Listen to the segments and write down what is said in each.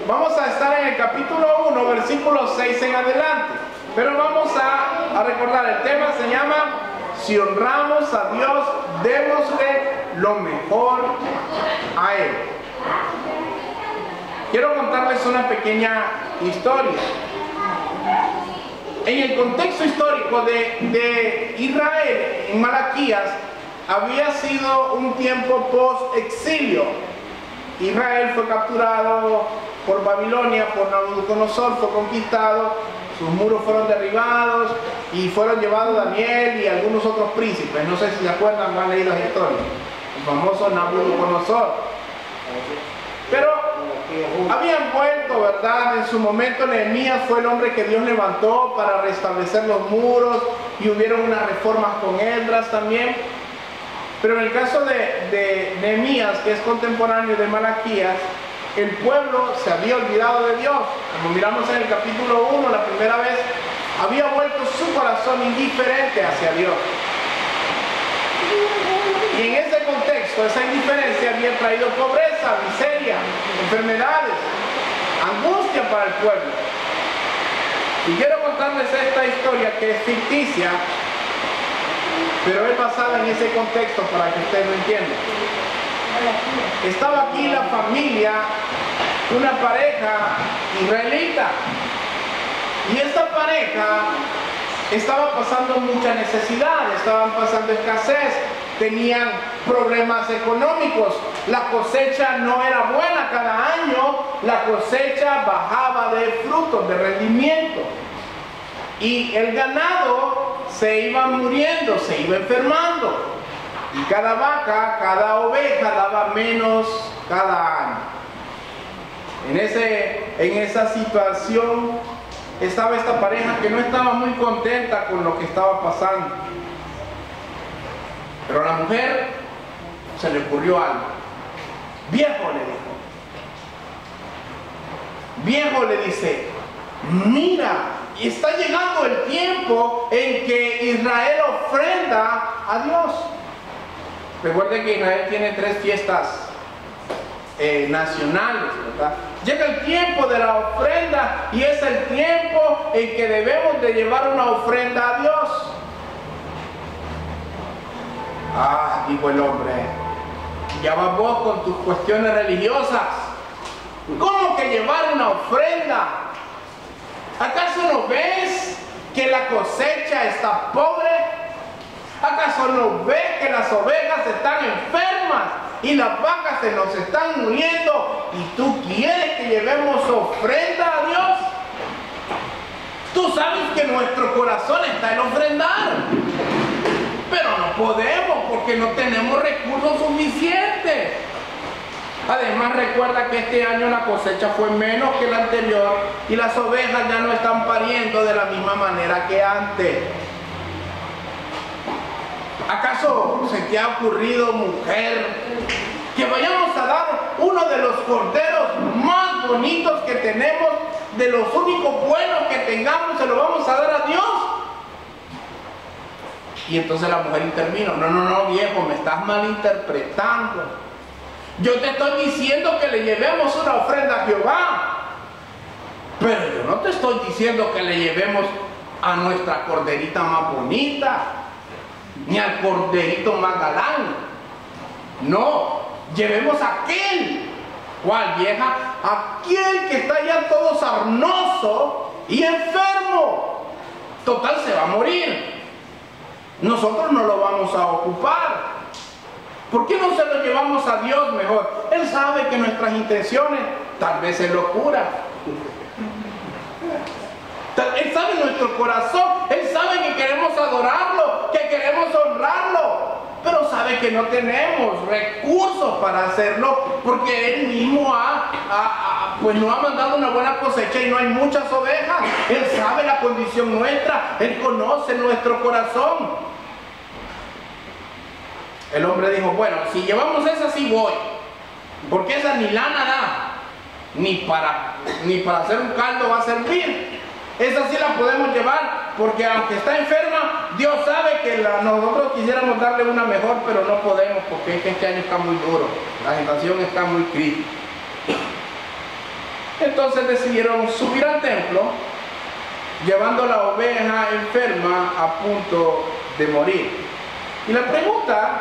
Vamos a estar en el capítulo 1, versículo 6 en adelante. Pero vamos a recordar, el tema se llama: si honramos a Dios, démosle lo mejor a Él. Quiero contarles una pequeña historia. En el contexto histórico de Israel, en Malaquías, había sido un tiempo post-exilio. Israel fue capturado por Babilonia, por Nabucodonosor, fue conquistado, sus muros fueron derribados y fueron llevados Daniel y algunos otros príncipes. No sé si se acuerdan, han leído la historia. El famoso Nabucodonosor. Pero habían vuelto, ¿verdad? En su momento Nehemías fue el hombre que Dios levantó para restablecer los muros y hubieron unas reformas con Esdras también. Pero en el caso de Nehemías, que es contemporáneo de Malaquías, el pueblo se había olvidado de Dios. Como miramos en el capítulo 1, la primera vez, había vuelto su corazón indiferente hacia Dios. Y en ese contexto, esa indiferencia había traído pobreza, miseria, enfermedades, angustia para el pueblo. Y quiero contarles esta historia que es ficticia, pero es basada en ese contexto para que ustedes lo entiendan. Estaba aquí la familia, una pareja israelita, y esta pareja estaba pasando mucha necesidad, estaban pasando escasez, tenían problemas económicos, la cosecha no era buena, cada año la cosecha bajaba de frutos, de rendimiento, y el ganado se iba muriendo, se iba enfermando, y cada vaca, cada oveja daba menos cada año. En esa situación estaba esta pareja que no estaba muy contenta con lo que estaba pasando. Pero a la mujer se le ocurrió algo. Viejo, le dijo. Viejo, le dice, mira, está llegando el tiempo en que Israel ofrenda a Dios. Recuerden que Israel tiene 3 fiestas nacionales, ¿verdad? Llega el tiempo de la ofrenda y es el tiempo en que debemos de llevar una ofrenda a Dios. Ah, dijo el hombre, ya vas vos con tus cuestiones religiosas. ¿Cómo que llevar una ofrenda? ¿Acaso no ves que la cosecha está pobre? ¿Acaso no ves que las ovejas están enfermas y las vacas se nos están muriendo y tú quieres que llevemos ofrenda a Dios? Tú sabes que nuestro corazón está en ofrendar, pero no podemos porque no tenemos recursos suficientes. Además, recuerda que este año la cosecha fue menos que la anterior y las ovejas ya no están pariendo de la misma manera que antes. ¿Acaso se te ha ocurrido, mujer, que vayamos a dar uno de los corderos más bonitos que tenemos, de los únicos buenos que tengamos, se lo vamos a dar a Dios? Y entonces la mujer intervino, no, viejo, me estás malinterpretando. Yo te estoy diciendo que le llevemos una ofrenda a Jehová, pero yo no te estoy diciendo que le llevemos a nuestra corderita más bonita, ni al corderito más galán. No, llevemos a aquel. ¿Cuál, vieja? Aquel que está ya todo sarnoso y enfermo. Total, se va a morir. Nosotros no lo vamos a ocupar. ¿Por qué no se lo llevamos a Dios mejor? Él sabe que nuestras intenciones tal vez es locura. Él sabe nuestro corazón, Él sabe que queremos adorarlo, que queremos honrarlo, pero sabe que no tenemos recursos para hacerlo porque Él mismo pues no ha mandado una buena cosecha y no hay muchas ovejas. Él sabe la condición nuestra, Él conoce nuestro corazón. El hombre dijo, bueno, si llevamos esa sí voy, porque esa ni lana da, ni para hacer un caldo va a servir. Esa sí la podemos llevar, porque aunque está enferma, Dios sabe que nosotros quisiéramos darle una mejor, pero no podemos, porque es que este año está muy duro, la situación está muy crítica. Entonces decidieron subir al templo, llevando la oveja enferma a punto de morir. Y la pregunta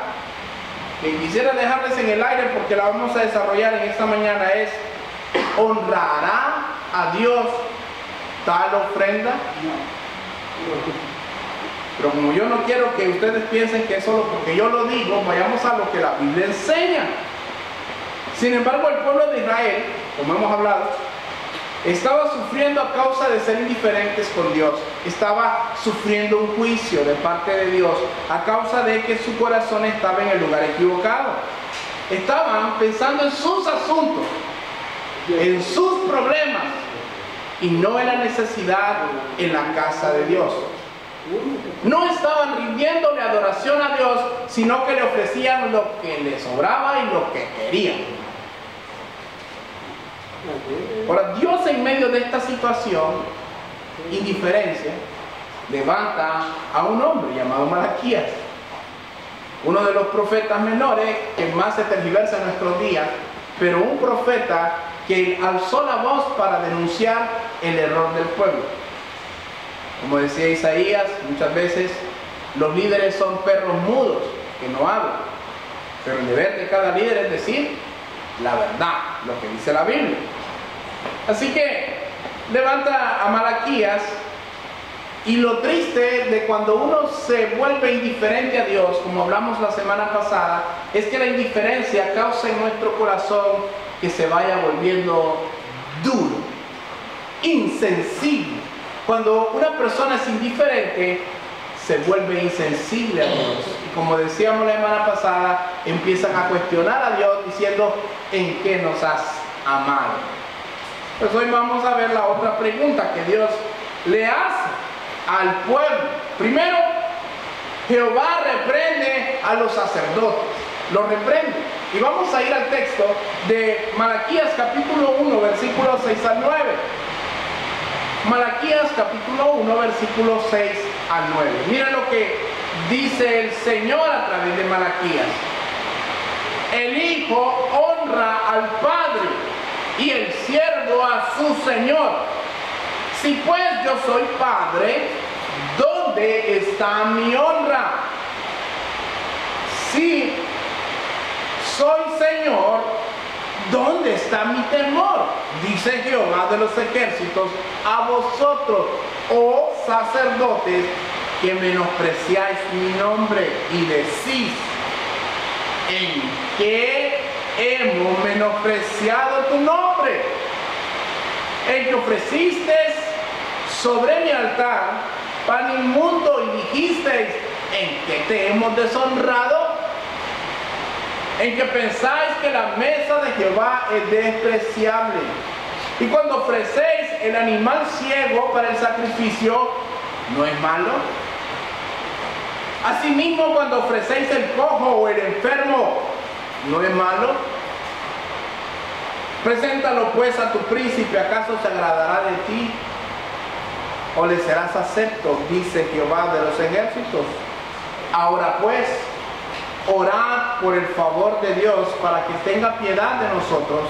que quisiera dejarles en el aire, porque la vamos a desarrollar en esta mañana, es: ¿honrará a Dios tal ofrenda? Pero como yo no quiero que ustedes piensen que es solo porque yo lo digo, vayamos a lo que la Biblia enseña. Sin embargo, el pueblo de Israel, como hemos hablado, estaba sufriendo a causa de ser indiferentes con Dios. Estaba sufriendo un juicio de parte de Dios a causa de que su corazón estaba en el lugar equivocado. Estaban pensando en sus asuntos, en sus problemas, y no en la necesidad en la casa de Dios. No estaban rindiéndole adoración a Dios, sino que le ofrecían lo que les sobraba y lo que querían. Ahora, Dios, en medio de esta situación, indiferencia, levanta a un hombre llamado Malaquías, uno de los profetas menores que más se tergiversa en nuestros días, pero un profeta que alzó la voz para denunciar el error del pueblo. Como decía Isaías, muchas veces los líderes son perros mudos que no hablan, pero el deber de cada líder es decir la verdad, lo que dice la Biblia. Así que levanta a Malaquías, y lo triste de cuando uno se vuelve indiferente a Dios, como hablamos la semana pasada, es que la indiferencia causa en nuestro corazón que se vaya volviendo duro, insensible. Cuando una persona es indiferente, se vuelve insensible a Dios. Y como decíamos la semana pasada, empiezan a cuestionar a Dios diciendo: ¿en qué nos has amado? Pues hoy vamos a ver la otra pregunta que Dios le hace al pueblo. Primero, Jehová reprende a los sacerdotes, los reprende. Y vamos a ir al texto de Malaquías capítulo 1, versículos 6 al 9. Malaquías capítulo 1, versículos 6 al 9. Miren lo que dice el Señor a través de Malaquías: el hijo honra al padre y el siervo a su señor. Si pues yo soy padre, ¿dónde está mi honra? Si soy señor, ¿dónde está mi temor? Dice Jehová de los ejércitos a vosotros, oh sacerdotes, que menospreciáis mi nombre y decís: ¿en qué hemos menospreciado tu nombre? En que ofreciste sobre mi altar pan inmundo y dijisteis: ¿en qué te hemos deshonrado? En que pensáis que la mesa de Jehová es despreciable. Y cuando ofrecéis el animal ciego para el sacrificio, ¿no es malo? Asimismo, cuando ofrecéis el cojo o el enfermo, ¿no es malo? Preséntalo pues a tu príncipe, ¿acaso se agradará de ti? ¿O le serás acepto? Dice Jehová de los ejércitos. Ahora pues, orad por el favor de Dios para que tenga piedad de nosotros.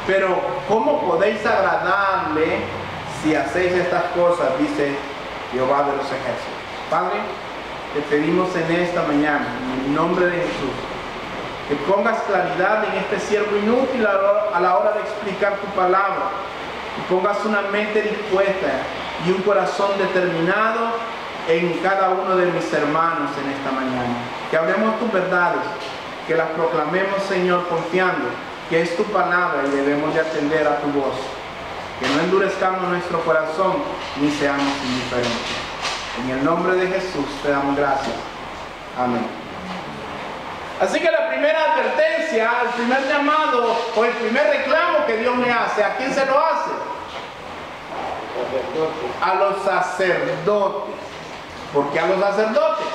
Pero ¿cómo podéis agradarle si hacéis estas cosas? Dice Jehová de los ejércitos. Padre, te pedimos en esta mañana, en el nombre de Jesús, que pongas claridad en este siervo inútil a la hora de explicar tu palabra, que pongas una mente dispuesta y un corazón determinado en cada uno de mis hermanos en esta mañana. Que hablemos tus verdades, que las proclamemos, Señor, confiando que es tu palabra y debemos de atender a tu voz. Que no endurezcamos nuestro corazón ni seamos indiferentes. En el nombre de Jesús te damos gracias. Amén. Así que la primera advertencia, el primer llamado o el primer reclamo que Dios me hace, ¿a quién se lo hace? A los sacerdotes. ¿Por qué a los sacerdotes?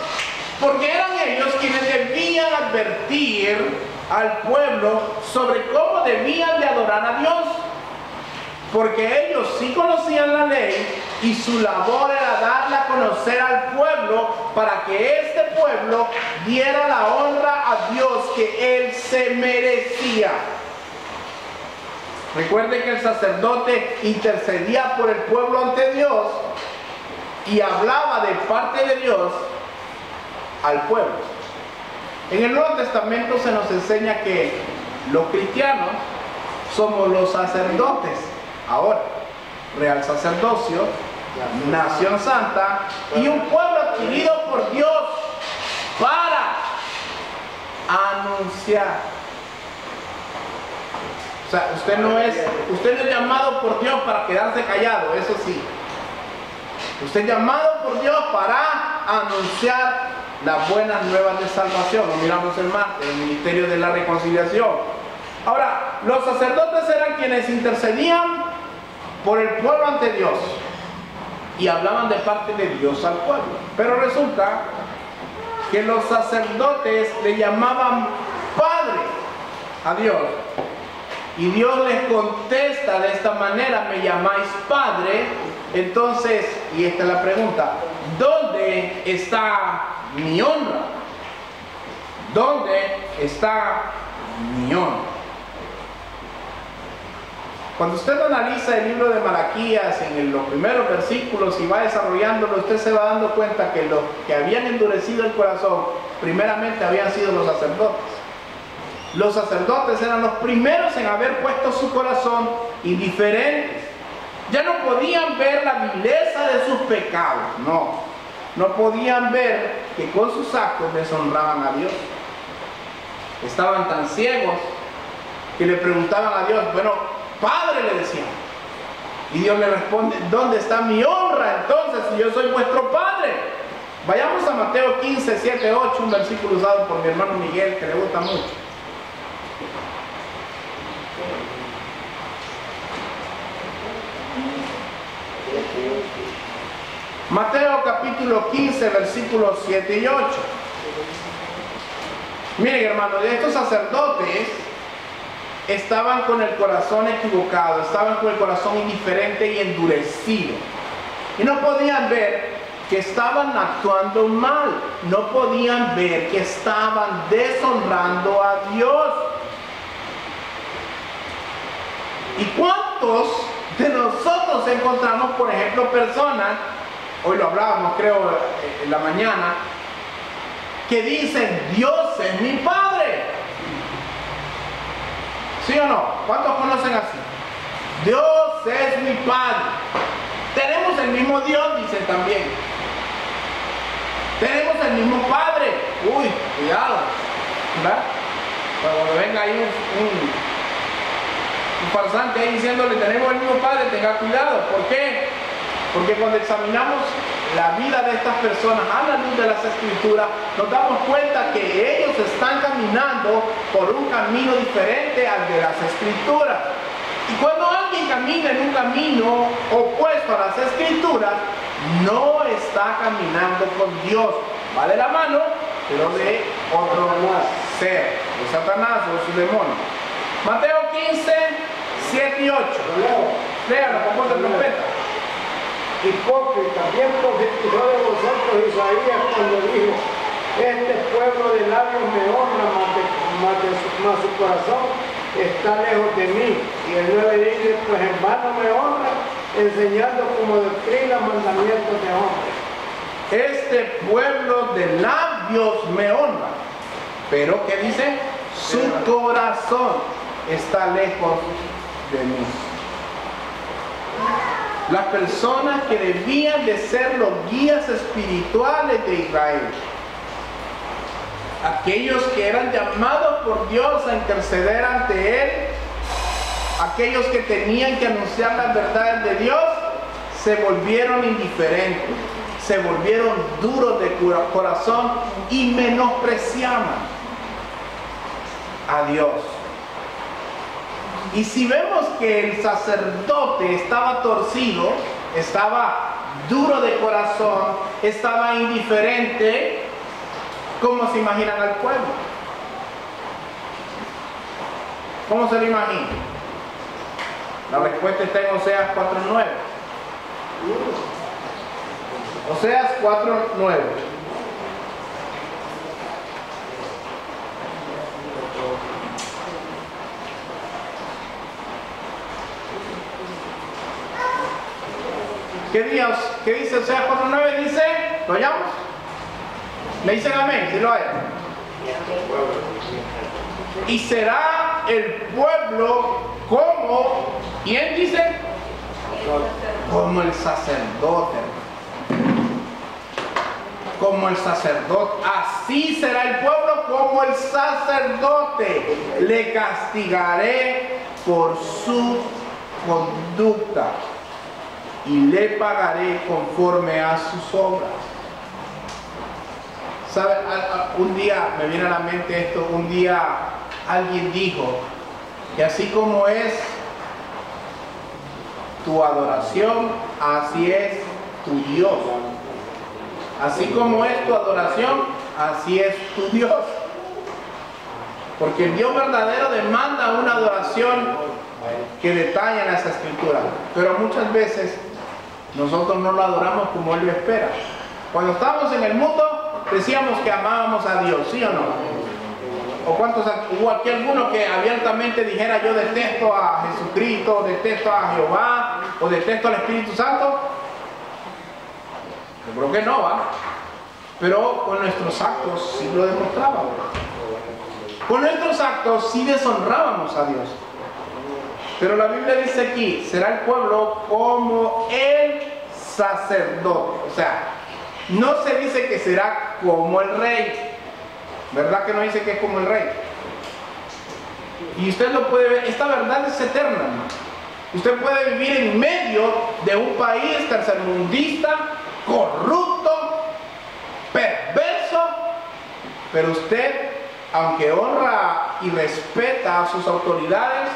Porque eran ellos quienes debían advertir al pueblo sobre cómo debían de adorar a Dios. Porque ellos sí conocían la ley y su labor era darla a conocer al pueblo para que este pueblo diera la honra a Dios que él se merecía. Recuerde que el sacerdote intercedía por el pueblo ante Dios y hablaba de parte de Dios al pueblo. En el Nuevo Testamento se nos enseña que los cristianos somos los sacerdotes. Ahora, real sacerdocio, nación santa y un pueblo adquirido por Dios para anunciar. O sea, usted no es llamado por Dios para quedarse callado, eso sí. Usted es llamado por Dios para anunciar las buenas nuevas de salvación. Lo miramos el martes, el ministerio de la reconciliación. Ahora, los sacerdotes eran quienes intercedían por el pueblo ante Dios y hablaban de parte de Dios al pueblo. Pero resulta que los sacerdotes le llamaban Padre a Dios. Y Dios les contesta de esta manera: me llamáis Padre. Entonces, y esta es la pregunta, ¿dónde está mi honra? ¿Dónde está mi honra? Cuando usted analiza el libro de Malaquías en los primeros versículos y va desarrollándolo, usted se va dando cuenta que los que habían endurecido el corazón primeramente habían sido los sacerdotes. Los sacerdotes eran los primeros en haber puesto su corazón indiferente. Ya no podían ver la vileza de sus pecados, no podían ver que con sus actos deshonraban a Dios. Estaban tan ciegos que le preguntaban a Dios, bueno, Padre, le decían. Y Dios le responde, ¿dónde está mi honra entonces si yo soy vuestro Padre? Vayamos a Mateo 15, 7, 8, un versículo usado por mi hermano Miguel que le gusta mucho. Mateo capítulo 15, versículos 7 y 8. Miren, hermanos, estos sacerdotes estaban con el corazón equivocado, estaban con el corazón indiferente y endurecido. Y no podían ver que estaban actuando mal, no podían ver que estaban deshonrando a Dios. ¿Y cuántos de nosotros encontramos, por ejemplo, personas, hoy lo hablábamos creo en la mañana, que dicen, Dios es mi Padre? ¿Sí o no? ¿Cuántos conocen así? Dios es mi Padre. Tenemos el mismo Dios, dicen también. Tenemos el mismo Padre. Uy, cuidado, ¿verdad? Cuando venga ahí un farsante ahí diciéndole, tenemos el mismo Padre, tenga cuidado. ¿Por qué? Porque cuando examinamos la vida de estas personas a la luz de las Escrituras, nos damos cuenta que ellos están caminando por un camino diferente al de las Escrituras. Y cuando alguien camina en un camino opuesto a las Escrituras, no está caminando con Dios. Va de la mano, pero de otro ser, de Satanás o de su demonio. Mateo 15, 7 y 8. Léalo, con voz de trompeta. Hipócrita, bien profetizó de vosotros Isaías cuando dijo, este pueblo de labios me honra, mas su corazón está lejos de mí. Y el 9 dice, pues en vano me honra, enseñando como doctrina mandamientos de hombres. Este pueblo de labios me honra, pero ¿qué dice? Su corazón está lejos de mí. Las personas que debían de ser los guías espirituales de Israel, aquellos que eran llamados por Dios a interceder ante Él, aquellos que tenían que anunciar las verdades de Dios, se volvieron indiferentes, se volvieron duros de corazón y menospreciaban a Dios. Y si vemos que el sacerdote estaba torcido, estaba duro de corazón, estaba indiferente, ¿cómo se imaginan al pueblo? ¿Cómo se lo imaginan? La respuesta está en Oseas 4:9. Oseas 4:9. ¿Qué dice Oseas 4:9? Dice, ¿lo hallamos? ¿Me dicen amén? ¿Sí lo hay? Y será el pueblo como, ¿quién dice? Como el sacerdote. Como el sacerdote. Así será el pueblo como el sacerdote. Le castigaré por su conducta y le pagaré conforme a sus obras. ¿Sabe? Un día me viene a la mente esto. Un día alguien dijo que así como es tu adoración, así es tu Dios. Así como es tu adoración, así es tu Dios. Porque el Dios verdadero demanda una adoración que detalla en esa escritura. Pero muchas veces nosotros no lo adoramos como Él lo espera. Cuando estábamos en el mundo, decíamos que amábamos a Dios, ¿sí o no? ¿O cuántos hubo aquí alguno que abiertamente dijera yo detesto a Jesucristo, detesto a Jehová, o detesto al Espíritu Santo? Yo creo que no, ¿va? Pero con nuestros actos sí lo demostrábamos. Con nuestros actos sí deshonrábamos a Dios. Pero la Biblia dice aquí, será el pueblo como el sacerdote. O sea, no se dice que será como el rey. ¿Verdad que no dice que es como el rey? Y usted lo puede ver, esta verdad es eterna, ¿no? Usted puede vivir en medio de un país tercermundista, corrupto, perverso, pero usted, aunque honra y respeta a sus autoridades,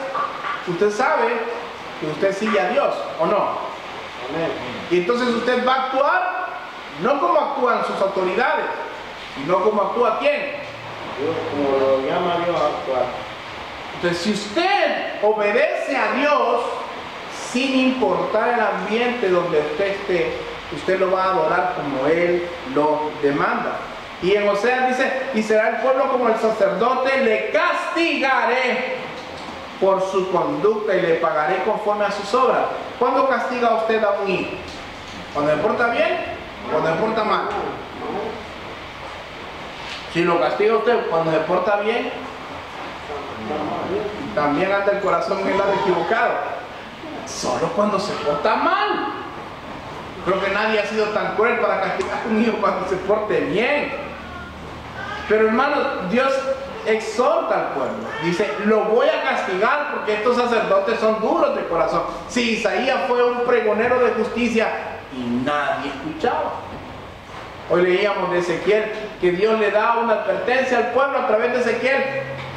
usted sabe que usted sigue a Dios, ¿o no? Amén. Y entonces usted va a actuar no como actúan sus autoridades, sino como actúa ¿quién? Dios, como lo llama Dios a actuar. Entonces, si usted obedece a Dios, sin importar el ambiente donde usted esté, usted lo va a adorar como Él lo demanda. Y en Oseas dice, y será el pueblo como el sacerdote, le castigaré por su conducta y le pagaré conforme a sus obras. ¿Cuándo castiga usted a un hijo? ¿Cuando se porta bien? ¿Cuando se porta mal? Si lo castiga usted cuando se porta bien, también anda el corazón en el lado equivocado. Solo cuando se porta mal. Creo que nadie ha sido tan cruel para castigar a un hijo cuando se porte bien. Pero hermano, Dios exhorta al pueblo. Dice, lo voy a castigar porque estos sacerdotes son duros de corazón. Si Isaías fue un pregonero de justicia y nadie escuchaba. Hoy leíamos de Ezequiel que Dios le da una advertencia al pueblo a través de Ezequiel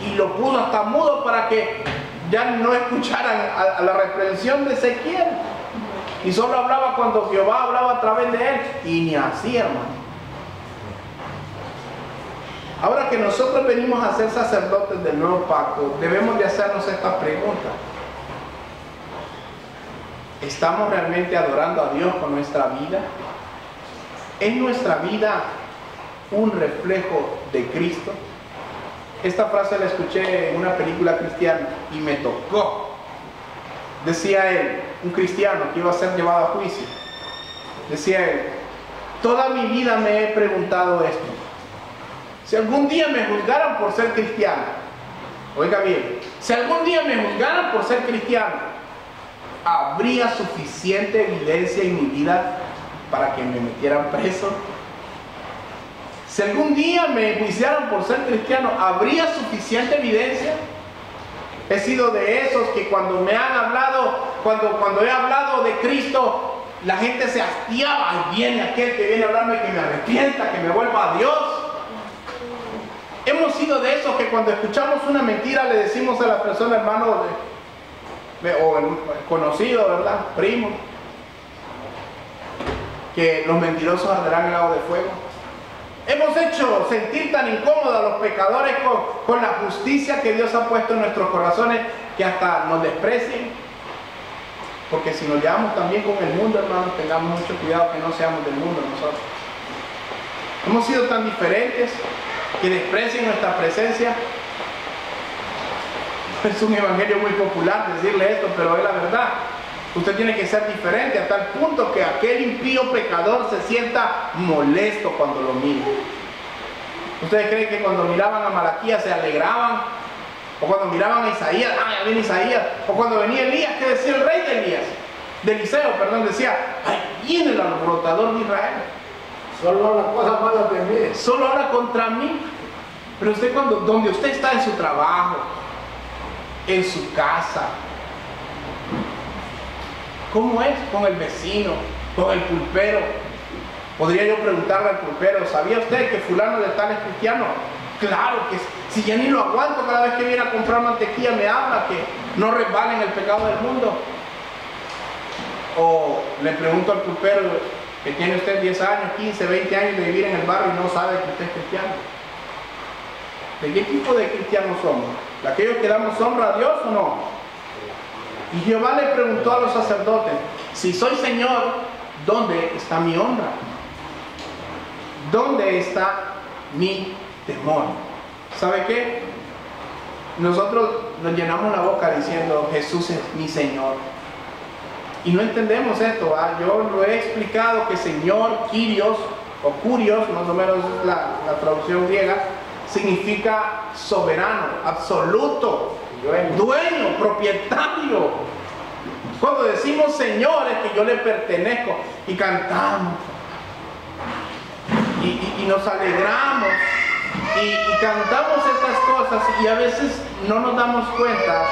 y lo puso hasta mudo para que ya no escucharan a la reprensión de Ezequiel. Y solo hablaba cuando Jehová hablaba a través de él, y ni así, hermano. Ahora que nosotros venimos a ser sacerdotes del nuevo pacto, debemos de hacernos esta pregunta. ¿Estamos realmente adorando a Dios con nuestra vida? ¿Es nuestra vida un reflejo de Cristo? Esta frase la escuché en una película cristiana y me tocó. Decía él, un cristiano que iba a ser llevado a juicio. Decía él, toda mi vida me he preguntado esto. Si algún día me juzgaran por ser cristiano, oiga bien, si algún día me juzgaran por ser cristiano, ¿habría suficiente evidencia en mi vida para que me metieran preso? Si algún día me enjuiciaran por ser cristiano, ¿habría suficiente evidencia? He sido de esos que cuando me han hablado, cuando he hablado de Cristo, la gente se hastiaba. Y viene aquel que viene a hablarme que me arrepienta, que me vuelva a Dios. Hemos sido de esos que cuando escuchamos una mentira le decimos a la persona, hermano o conocido, ¿verdad? Primo, que los mentirosos arderán en lago de fuego. Hemos hecho sentir tan incómodos a los pecadores con la justicia que Dios ha puesto en nuestros corazones que hasta nos desprecien. Porque si nos llevamos también con el mundo, hermanos, tengamos mucho cuidado que no seamos del mundo nosotros. Hemos sido tan diferentes que desprecien nuestra presencia. Es un evangelio muy popular decirle esto, pero es la verdad. Usted tiene que ser diferente a tal punto que aquel impío pecador se sienta molesto cuando lo mira. ¿Ustedes creen que cuando miraban a Malaquías se alegraban? O cuando miraban a Isaías, ya viene Isaías. O cuando venía Elías, ¿qué decía el rey de Elías? De Eliseo, perdón, decía, ahí viene el alborotador de Israel. Solo habla cosas malas de mí. Solo habla contra mí. Pero usted donde usted está, en su trabajo, en su casa, ¿cómo es con el vecino, con el pulpero? Podría yo preguntarle al pulpero, ¿sabía usted que fulano de tal es cristiano? Claro que si ya ni lo aguanto, cada vez que viene a comprar mantequilla me habla que no resbalen el pecado del mundo. O le pregunto al pulpero que tiene usted 10 años, 15, 20 años de vivir en el barrio y no sabe que usted es cristiano. ¿De qué tipo de cristianos somos? ¿De aquellos que damos honra a Dios o no? Y Jehová le preguntó a los sacerdotes, si soy Señor, ¿dónde está mi honra? ¿Dónde está mi temor? ¿Sabe qué? Nosotros nos llenamos la boca diciendo, Jesús es mi Señor. Y no entendemos esto, ¿ah? Yo lo he explicado que Señor, Kyrios, o Kurios, más o menos es la traducción griega, significa soberano, absoluto, dueño, propietario. Cuando decimos Señor es que yo le pertenezco y cantamos y nos alegramos y cantamos estas cosas y a veces no nos damos cuenta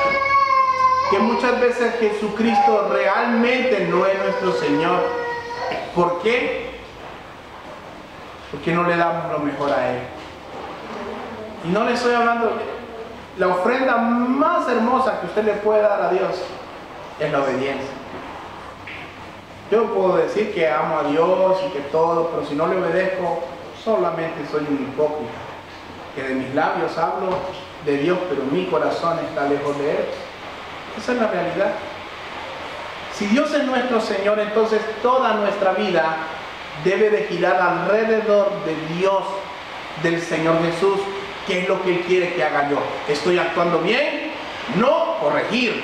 que muchas veces Jesucristo realmente no es nuestro Señor. ¿Por qué? Porque no le damos lo mejor a Él. Y no le estoy hablando, la ofrenda más hermosa que usted le puede dar a Dios es la obediencia. Yo puedo decir que amo a Dios y que todo, pero si no le obedezco, solamente soy un hipócrita. Que de mis labios hablo de Dios, pero mi corazón está lejos de Él. Esa es la realidad. Si Dios es nuestro Señor, entonces toda nuestra vida debe de girar alrededor de Dios, del Señor Jesús. ¿Qué es lo que Él quiere que haga yo? ¿Estoy actuando bien? No, corregir.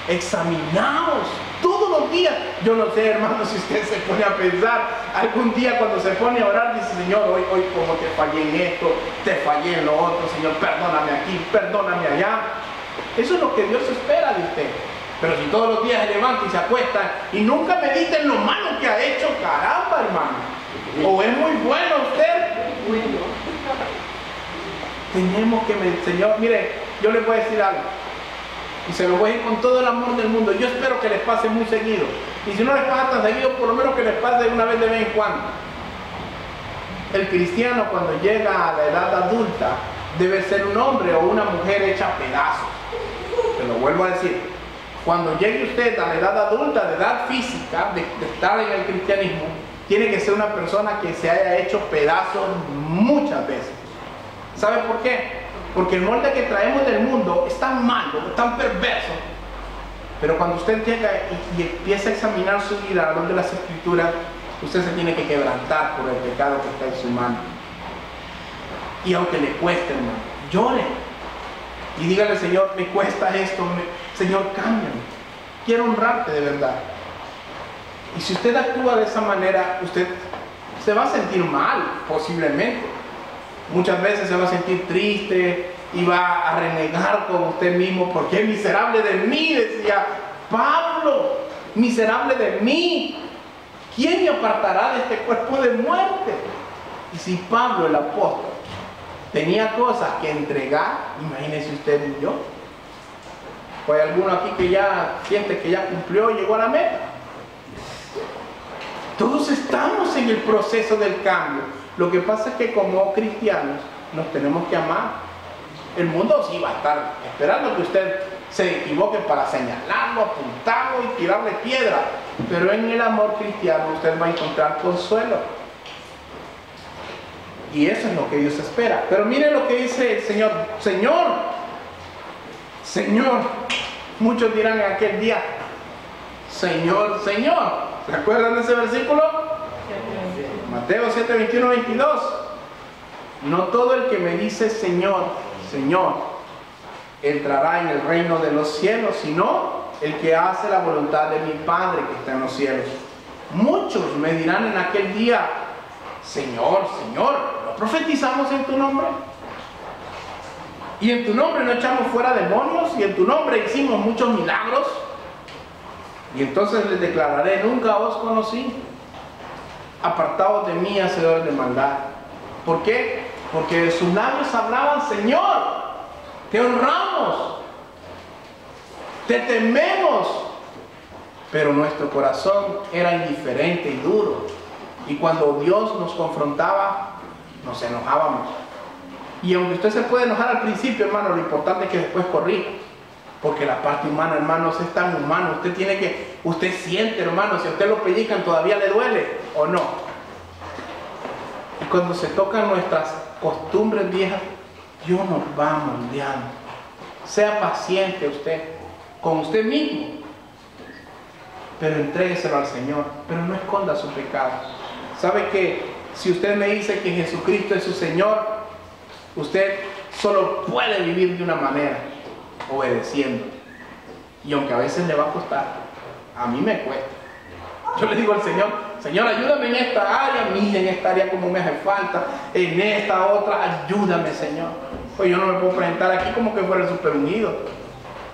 Examinaos todos los días. Yo no sé, hermano, si usted se pone a pensar, algún día cuando se pone a orar, dice, Señor, hoy como te fallé en esto, te fallé en lo otro, Señor, perdóname aquí, perdóname allá. Eso es lo que Dios espera de usted. Pero si todos los días se levanta y se acuesta y nunca medita en lo malo que ha hecho, caramba, hermano. O es muy bueno usted. Tenemos que, Señor, mire, yo les voy a decir algo. Y se lo voy a decir con todo el amor del mundo. Yo espero que les pase muy seguido. Y si no les pasa tan seguido, por lo menos que les pase una vez de vez en cuando. El cristiano, cuando llega a la edad adulta, debe ser un hombre o una mujer hecha a pedazos. Se lo vuelvo a decir. Cuando llegue usted a la edad adulta, de edad física, de estar en el cristianismo, tiene que ser una persona que se haya hecho pedazos muchas veces. ¿Sabe por qué? Porque el molde que traemos del mundo es tan malo, tan perverso. Pero cuando usted llega y empieza a examinar su vida a la luz de las Escrituras, usted se tiene que quebrantar por el pecado que está en su mano. Y aunque le cueste, hermano, llore. Y dígale, Señor, me cuesta esto, Señor, cámbiame. Quiero honrarte de verdad. Y si usted actúa de esa manera, usted se va a sentir mal, posiblemente. Muchas veces se va a sentir triste y va a renegar con usted mismo. Porque es miserable de mí, decía Pablo, miserable de mí. ¿Quién me apartará de este cuerpo de muerte? Y si Pablo, el apóstol, tenía cosas que entregar, imagínese usted y yo. ¿O hay alguno aquí que ya siente que ya cumplió y llegó a la meta? Todos estamos en el proceso del cambio. Lo que pasa es que como cristianos nos tenemos que amar. El mundo sí va a estar esperando que usted se equivoque para señalarlo, apuntarlo y tirarle piedra. Pero en el amor cristiano usted va a encontrar consuelo. Y eso es lo que Dios espera. Pero miren lo que dice el Señor. Señor, Señor. Muchos dirán en aquel día, Señor, Señor. ¿Se acuerdan de ese versículo? Mateo 7, 21, 22. No todo el que me dice Señor, Señor, entrará en el reino de los cielos, sino el que hace la voluntad de mi Padre que está en los cielos. Muchos me dirán en aquel día, Señor, Señor, ¿no profetizamos en tu nombre? Y en tu nombre no echamos fuera demonios, y en tu nombre hicimos muchos milagros. Y entonces les declararé, nunca os conocí, apartados de mí, hacedores de maldad. ¿Por qué? Porque de sus labios hablaban, Señor, te honramos, te tememos, pero nuestro corazón era indiferente y duro, y cuando Dios nos confrontaba, nos enojábamos. Y aunque usted se puede enojar al principio, hermano, lo importante es que después corrija, porque la parte humana, hermanos, es tan humano. Usted siente, hermano, si a usted lo pellizcan, todavía le duele, ¿o no? Y cuando se tocan nuestras costumbres viejas, Dios nos va moldeando. Sea paciente usted, con usted mismo, pero entrégueselo al Señor, pero no esconda su pecado. ¿Sabe que si usted me dice que Jesucristo es su Señor, usted solo puede vivir de una manera, obedeciendo? Y aunque a veces le va a costar, a mí me cuesta. Yo le digo al Señor, Señor, ayúdame en esta área, mire en esta área como me hace falta, en esta otra, ayúdame, Señor. Pues yo no me puedo presentar aquí como que fuera el super unido.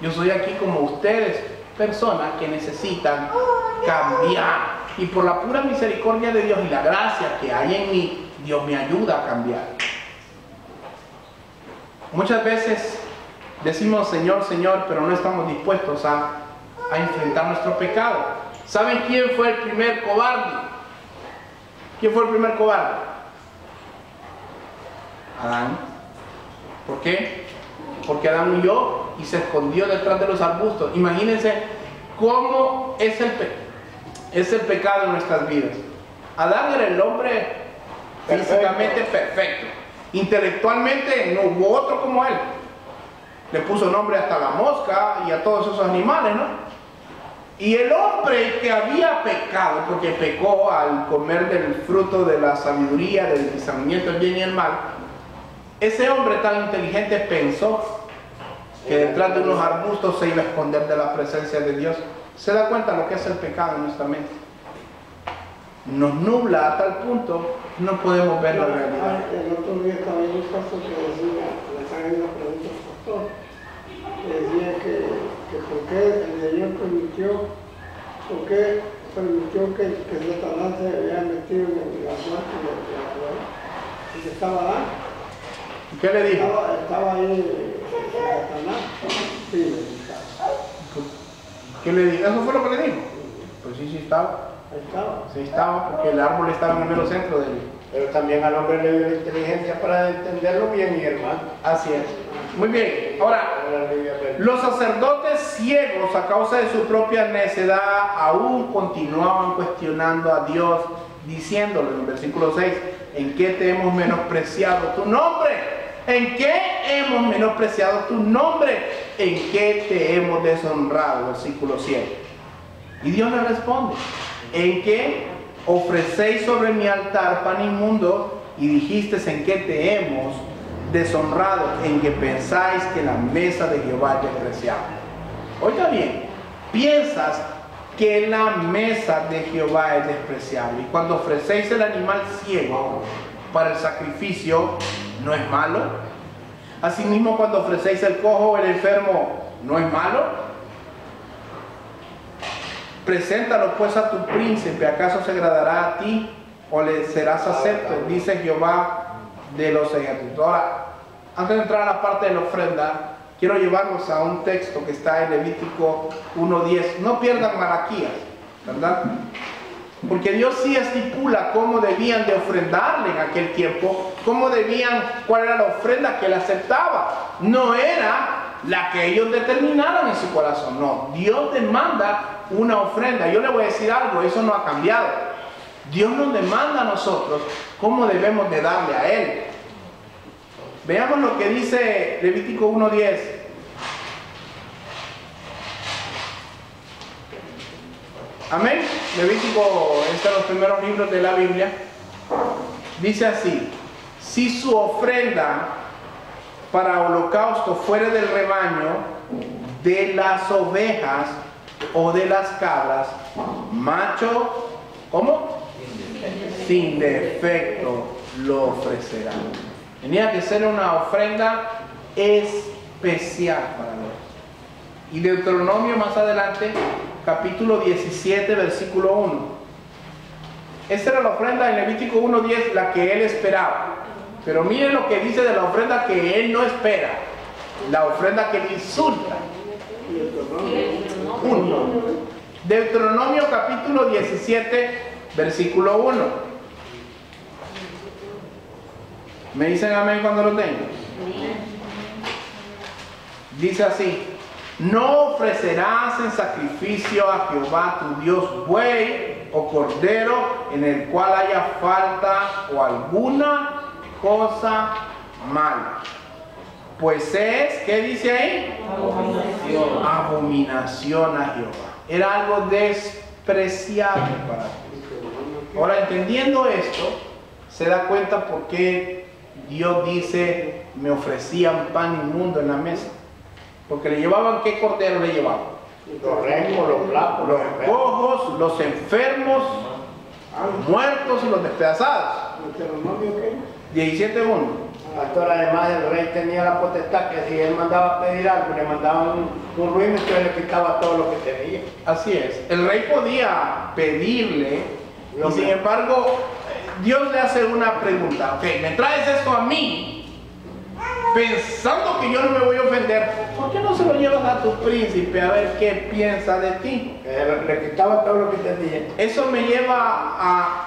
Yo soy aquí como ustedes, personas que necesitan cambiar. Y por la pura misericordia de Dios y la gracia que hay en mí, Dios me ayuda a cambiar. Muchas veces decimos Señor, Señor, pero no estamos dispuestos a enfrentar nuestro pecado. ¿Saben quién fue el primer cobarde? ¿Quién fue el primer cobarde? Adán. ¿Por qué? Porque Adán huyó y se escondió detrás de los arbustos. Imagínense cómo es el pecado en nuestras vidas. Adán era el hombre físicamente perfecto. Intelectualmente no hubo otro como él. Le puso nombre hasta a la mosca y a todos esos animales, ¿no? Y el hombre que había pecado, porque pecó al comer del fruto de la sabiduría, del discernimiento del bien y el mal, ese hombre tan inteligente pensó que detrás de unos arbustos se iba a esconder de la presencia de Dios. ¿Se da cuenta lo que es el pecado en nuestra mente? Nos nubla a tal punto que no podemos ver la realidad. El otro día estaba en un pastor que decía, le estaba haciendo una pregunta al pastor, decía que por qué el Señor permitió que Satanás se había metido en la muerte de la mujer, y que estaba Adán. ¿Qué le dijo? Estaba ahí Satanás. Sí, estaba. ¿Qué le dijo? ¿Eso fue lo que le dijo? Pues sí estaba. Sí estaba, porque el árbol estaba en el mero centro de él. Pero también al hombre le dio la inteligencia para entenderlo bien, mi hermano. Así es. Muy bien. Ahora, los sacerdotes ciegos, a causa de su propia necedad, aún continuaban cuestionando a Dios, diciéndole en el versículo 6, ¿en qué te hemos menospreciado tu nombre? ¿En qué hemos menospreciado tu nombre? ¿En qué te hemos deshonrado? Versículo 7. Y Dios le responde, ¿en qué ofrecéis sobre mi altar pan inmundo? Y dijiste, ¿en qué te hemos deshonrado? En que pensáis que la mesa de Jehová es despreciable. Oiga bien, piensas que la mesa de Jehová es despreciable. Y cuando ofrecéis el animal ciego para el sacrificio, ¿no es malo? Asimismo, cuando ofrecéis el cojo o el enfermo, ¿no es malo? Preséntalo pues a tu príncipe, ¿acaso se agradará a ti o le serás acepto? Dice Jehová de los ejércitos. Ahora, antes de entrar a la parte de la ofrenda, quiero llevarlos a un texto que está en Levítico 1:10. No pierdan Malaquías, ¿verdad? Porque Dios sí estipula cómo debían de ofrendarle en aquel tiempo, cuál era la ofrenda que él aceptaba. No era la que ellos determinaran en su corazón, no. Dios demanda una ofrenda. Yo le voy a decir algo, eso no ha cambiado. Dios nos demanda a nosotros cómo debemos de darle a Él. Veamos lo que dice Levítico 1:10. Amén. Levítico es de los primeros libros de la Biblia. Dice así: si su ofrenda para holocausto fuere del rebaño de las ovejas o de las cabras, macho, ¿cómo? Sin defecto lo ofrecerá. Tenía que ser una ofrenda especial para Dios. Y Deuteronomio más adelante, capítulo 17, versículo 1. Esta era la ofrenda en Levítico 1:10, la que él esperaba. Pero miren lo que dice de la ofrenda que él no espera. La ofrenda que le insulta. Deuteronomio capítulo 17, versículo 1. ¿Me dicen amén cuando lo tengo? Dice así: no ofrecerás en sacrificio a Jehová tu Dios buey o cordero en el cual haya falta o alguna cosa mala. Pues es, ¿qué dice ahí? Abominación. Abominación a Jehová. Era algo despreciable para Dios. Ahora, entendiendo esto, se da cuenta por qué Dios dice: me ofrecían pan inmundo en la mesa. Porque le llevaban, ¿qué cordero le llevaban? Los remos, los flacos, Los cojos, los enfermos, los muertos y los despedazados. ¿Deuteronomio qué? 17:1. Pastor, además el rey tenía la potestad que si él mandaba a pedir algo, le mandaban un ruido, entonces le quitaba todo lo que tenía. Así es. El rey podía pedirle, y sin embargo, Dios le hace una pregunta. Ok, me traes esto a mí, pensando que yo no me voy a ofender. ¿Por qué no se lo llevas a tu príncipe a ver qué piensa de ti? Le quitaba todo lo que tenía. Eso me lleva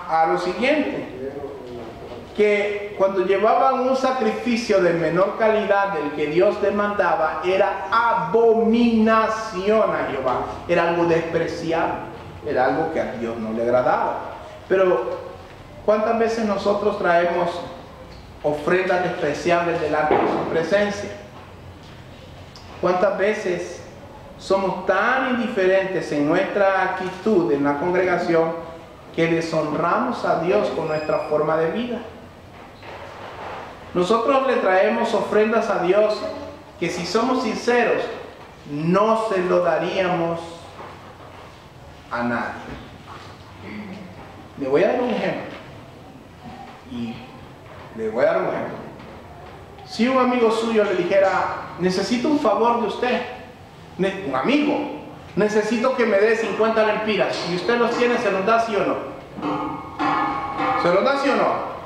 a lo siguiente. Que cuando llevaban un sacrificio de menor calidad del que Dios demandaba, era abominación a Jehová. Era algo despreciable. Era algo que a Dios no le agradaba. Pero, ¿cuántas veces nosotros traemos ofrendas despreciables delante de su presencia? ¿Cuántas veces somos tan indiferentes en nuestra actitud en la congregación que deshonramos a Dios con nuestra forma de vida? Nosotros le traemos ofrendas a Dios que, si somos sinceros, no se lo daríamos a nadie. Le voy a dar un ejemplo. Si un amigo suyo le dijera: necesito un favor de usted, un amigo, necesito que me dé 50 lempiras, y usted los tiene, ¿se los da sí o no? ¿Se los da sí o no?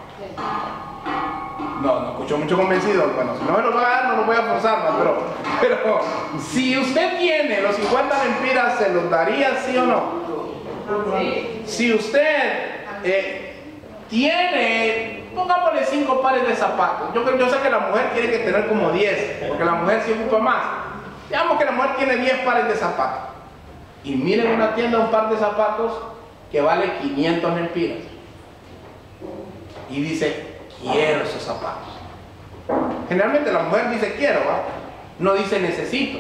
No escucho mucho convencido. Bueno, si no me lo va a dar, no lo voy a forzar, ¿no? Pero si usted tiene los 50 lempiras, ¿se los daría sí o no? Sí. Si usted tiene, pongámosle 5 pares de zapatos. Yo sé que la mujer tiene que tener como 10, porque la mujer se ocupa más. Digamos que la mujer tiene 10 pares de zapatos. Y miren en una tienda un par de zapatos que vale 500 lempiras. Y dice: quiero esos zapatos. Generalmente la mujer dice quiero, ¿va? No dice necesito.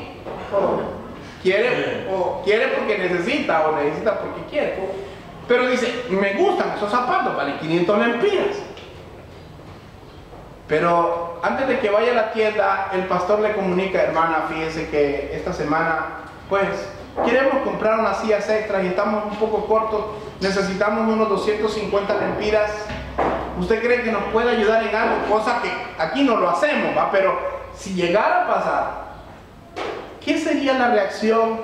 Quiere porque necesita, o necesita porque quiere. Pero dice: me gustan esos zapatos, valen 500 lempiras. Pero antes de que vaya a la tienda, el pastor le comunica: hermana, fíjese que esta semana, pues, queremos comprar unas sillas extras y estamos un poco cortos, necesitamos unos 250 lempiras. ¿Usted cree que nos puede ayudar en algo? Cosa que aquí no lo hacemos, ¿va? Pero si llegara a pasar, ¿qué sería la reacción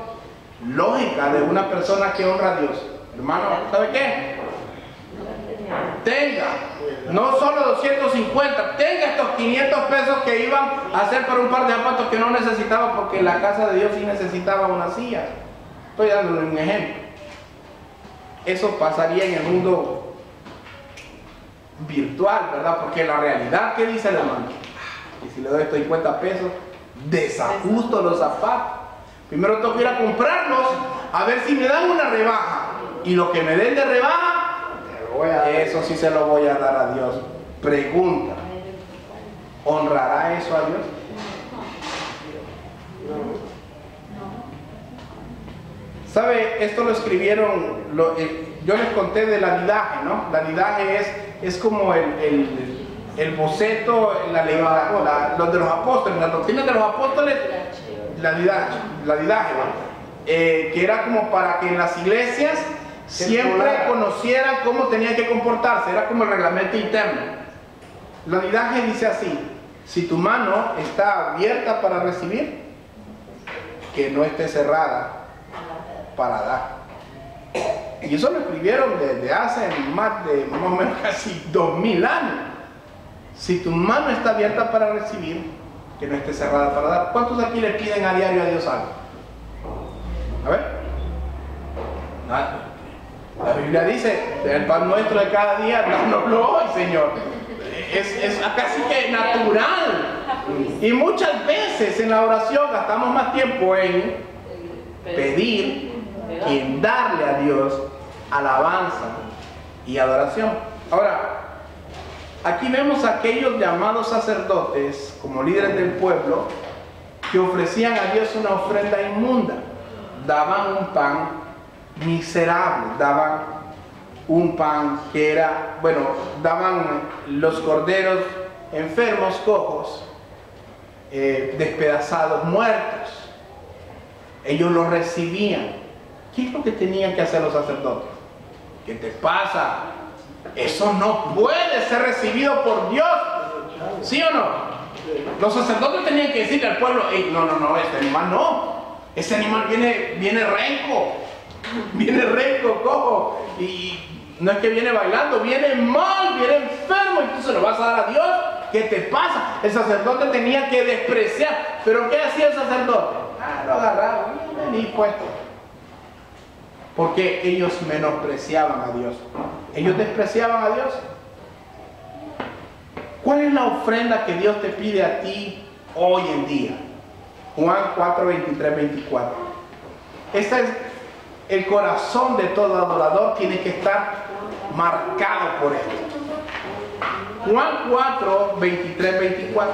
lógica de una persona que honra a Dios? Hermano, ¿sabe qué? Tenga, no solo 250, tenga estos 500 pesos que iban a hacer para un par de zapatos que no necesitaba, porque la casa de Dios sí necesitaba una silla. Estoy dándole un ejemplo. Eso pasaría en el mundo virtual, ¿verdad? Porque la realidad, ¿qué dice el hermano? Y si le doy estos 50 pesos, desajusto los zapatos. Primero tengo que ir a comprarlos, a ver si me dan una rebaja. Y lo que me den de rebaja, eso sí se lo voy a dar a Dios. Pregunta: ¿honrará eso a Dios? ¿Sabe? Esto lo escribieron, yo les conté del lanidaje, ¿no? Lanidaje es como el boceto, los de los apóstoles, las doctrinas de los apóstoles, lanidaje, ¿no? que era como para que en las iglesias siempre conocieran cómo tenían que comportarse, era como el reglamento interno. La unidad dice así: si tu mano está abierta para recibir, que no esté cerrada para dar. Y eso lo escribieron desde hace más o menos casi 2000 años. Si tu mano está abierta para recibir, que no esté cerrada para dar. ¿Cuántos aquí le piden a diario a Dios algo? A ver. La Biblia dice: el pan nuestro de cada día, dánoslo hoy, Señor. Es casi que natural. Y muchas veces en la oración gastamos más tiempo en pedir que en darle a Dios alabanza y adoración. Ahora, aquí vemos a aquellos llamados sacerdotes como líderes del pueblo que ofrecían a Dios una ofrenda inmunda. Daban un pan miserable, daban un pan que era, bueno, daban los corderos enfermos, cojos, despedazados, muertos. Ellos los recibían. ¿Qué es lo que tenían que hacer los sacerdotes? ¿Qué te pasa? Eso no puede ser recibido por Dios. ¿Sí o no? Los sacerdotes tenían que decirle al pueblo: no, este animal no. Ese animal viene renco, cojo. Y no es que viene bailando, viene mal, viene enfermo, y tú se lo vas a dar a Dios. ¿Qué te pasa? El sacerdote tenía que despreciar. ¿Pero qué hacía el sacerdote? Lo agarraba, vení puesto. Porque ellos menospreciaban a Dios. Ellos despreciaban a Dios. ¿Cuál es la ofrenda que Dios te pide a ti hoy en día? Juan 4, 23, 24. Este es el corazón de todo adorador, tiene que estar marcado por esto. Juan 4, 23, 24.